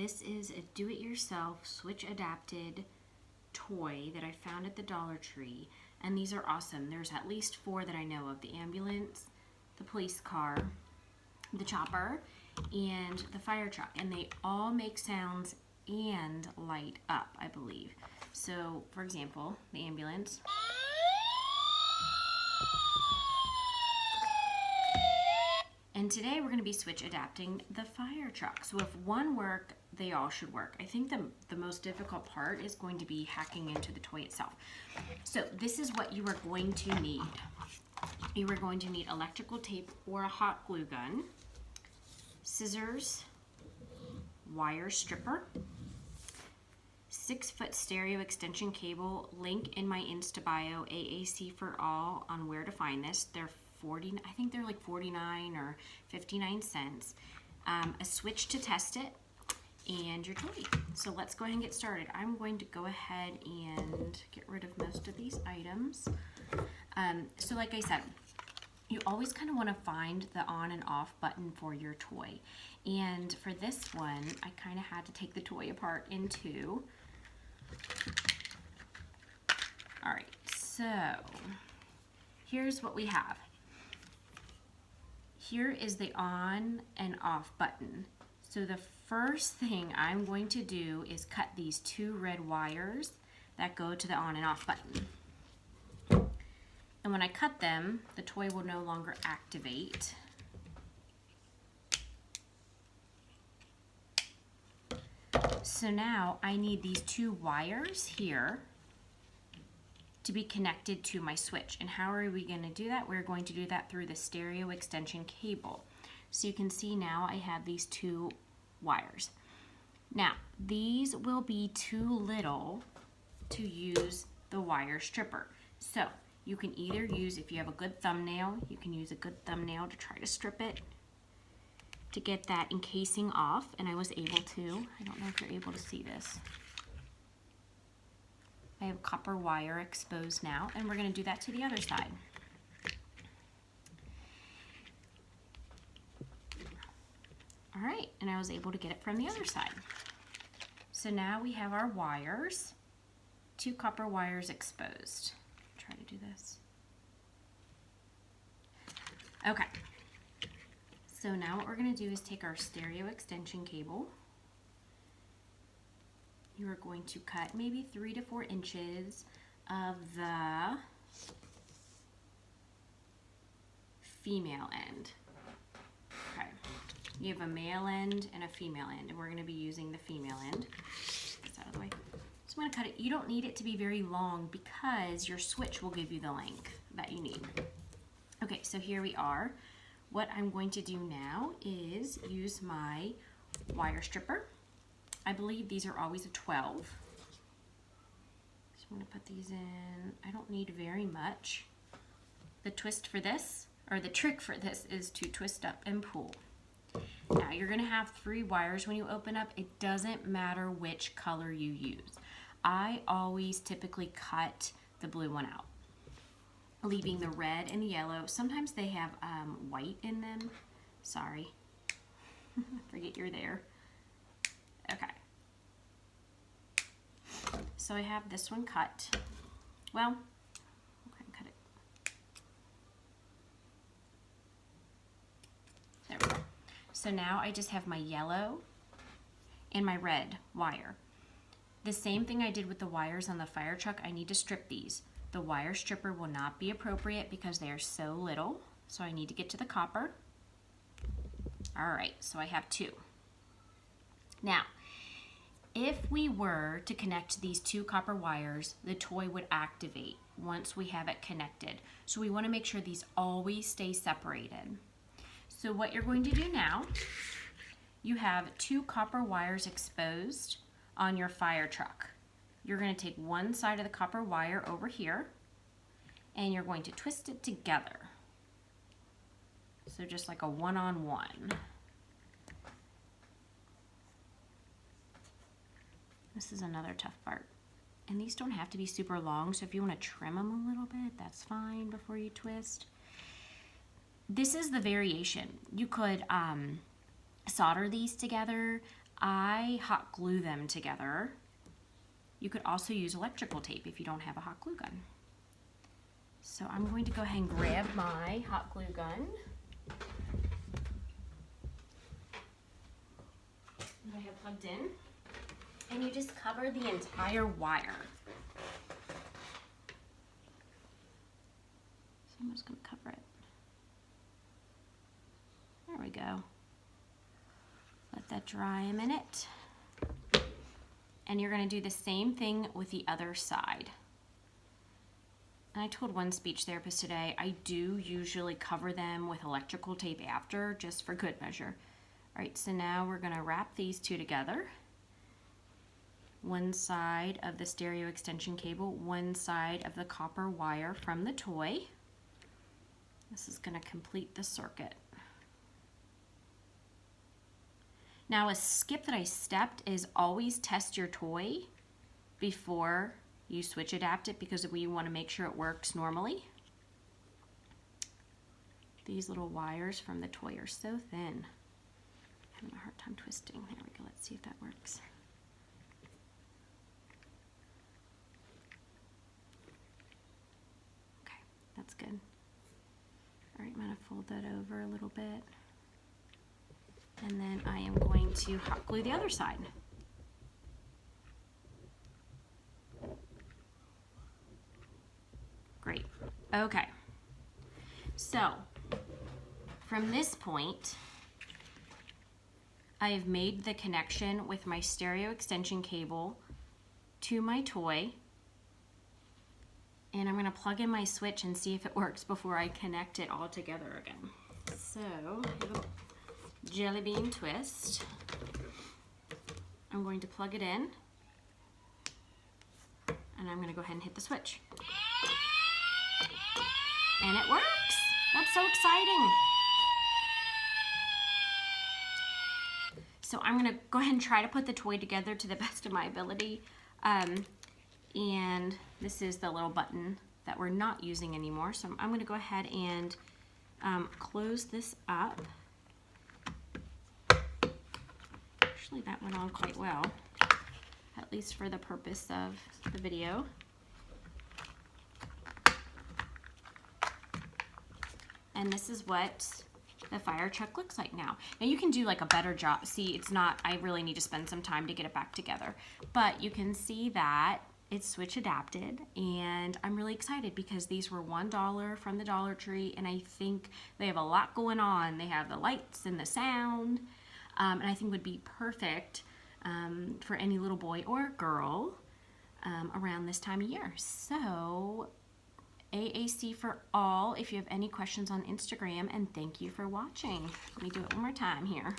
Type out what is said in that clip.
this is a do-it-yourself switch adapted toy that I found at the Dollar Tree, and these are awesome. There's at least 4 that I know of: the ambulance, the police car, the chopper, and the fire truck, and they all make sounds and light up, I believe. So, for example, the ambulance. And today we're going to be switch adapting the fire truck. So if one worked, they all should work. I think the most difficult part is going to be hacking into the toy itself. So this is what you are going to need. You are going to need electrical tape or a hot glue gun, scissors, wire stripper, 6-foot stereo extension cable, link in my Insta bio, AAC for all, on where to find this. I think they're like 49 or 59 cents. A switch to test it, and your toy. So let's go ahead and get started. I'm going to go ahead and get rid of most of these items. So like I said, you always kind of want to find the on and off button for your toy. And for this one, I kind of had to take the toy apart in 2. All right, so here's what we have. Here is the on and off button. So the first thing I'm going to do is cut these 2 red wires that go to the on and off button. And when I cut them, the toy will no longer activate. So now I need these 2 wires here to be connected to my switch. And how are we going to do that? We're going to do that through the stereo extension cable. So you can see now I have these 2 wires. Now, these will be too little to use the wire stripper. So you can either use, if you have a good thumbnail, you can use a good thumbnail to try to strip it to get that encasing off. And I was able to. I don't know if you're able to see this. I have copper wire exposed now, and we're going to do that to the other side. All right, and I was able to get it from the other side. So now we have our wires, 2 copper wires exposed. Try to do this. Okay. So now what we're going to do is take our stereo extension cable. You are going to cut maybe 3 to 4 inches of the female end. Okay. You have a male end and a female end, and we're going to be using the female end. Get this out of the way. So I'm going to cut it. You don't need it to be very long because your switch will give you the length that you need. Okay, so here we are. What I'm going to do now is use my wire stripper. I believe these are always a 12. So I'm going to put these in. I don't need very much. The twist for this, or the trick for this, is to twist up and pull. Now you're going to have 3 wires when you open up. It doesn't matter which color you use. I always typically cut the blue one out, leaving the red and the yellow. Sometimes they have white in them. Sorry. Forget you're there. Okay. So I have this one cut. Well, okay, cut it. There we go. So now I just have my yellow and my red wire. The same thing I did with the wires on the fire truck, I need to strip these. The wire stripper will not be appropriate because they are so little. So I need to get to the copper. All right, so I have 2. Now, if we were to connect these 2 copper wires, the toy would activate once we have it connected. So we want to make sure these always stay separated. So what you're going to do now, you have 2 copper wires exposed on your fire truck. You're going to take one side of the copper wire over here, and you're going to twist it together. So just like a one-on-one. This is another tough part. And these don't have to be super long, so if you want to trim them a little bit, that's fine before you twist. This is the variation. You could solder these together. I hot glue them together. You could also use electrical tape if you don't have a hot glue gun. So I'm going to go ahead and grab my hot glue gun. That I have plugged in. And you just cover the entire wire. So I'm just going to cover it. There we go. Let that dry a minute. And you're going to do the same thing with the other side. And I told one speech therapist today, I do usually cover them with electrical tape after, just for good measure. All right, so now we're going to wrap these two together. One side of the stereo extension cable, one side of the copper wire from the toy. This is going to complete the circuit. Now, a skip that I stepped is always test your toy before you switch adapt it, because we want to make sure it works normally. These little wires from the toy are so thin. I'm having a hard time twisting. There we go. Let's see if that works. Okay, that's good. All right, I'm going to fold that over a little bit. And then I am going to hot glue the other side. Great. Okay. So, from this point, I have made the connection with my stereo extension cable to my toy. And I'm going to plug in my switch and see if it works before I connect it all together again. So, jelly bean twist. I'm going to plug it in, and I'm going to go ahead and hit the switch. And it works! That's so exciting! So I'm going to go ahead and try to put the toy together to the best of my ability. And this is the little button that we're not using anymore. So I'm going to go ahead and close this up. Actually, that went on quite well, at least for the purpose of the video. And this is what the fire truck looks like now. Now you can do like a better job. See, it's not, I really need to spend some time to get it back together. But you can see that it's switch adapted, and I'm really excited because these were $1 from the Dollar Tree, and I think they have a lot going on. They have the lights and the sound. And I think would be perfect for any little boy or girl around this time of year. So, AAC for all if you have any questions on Instagram, and thank you for watching. Let me do it one more time here.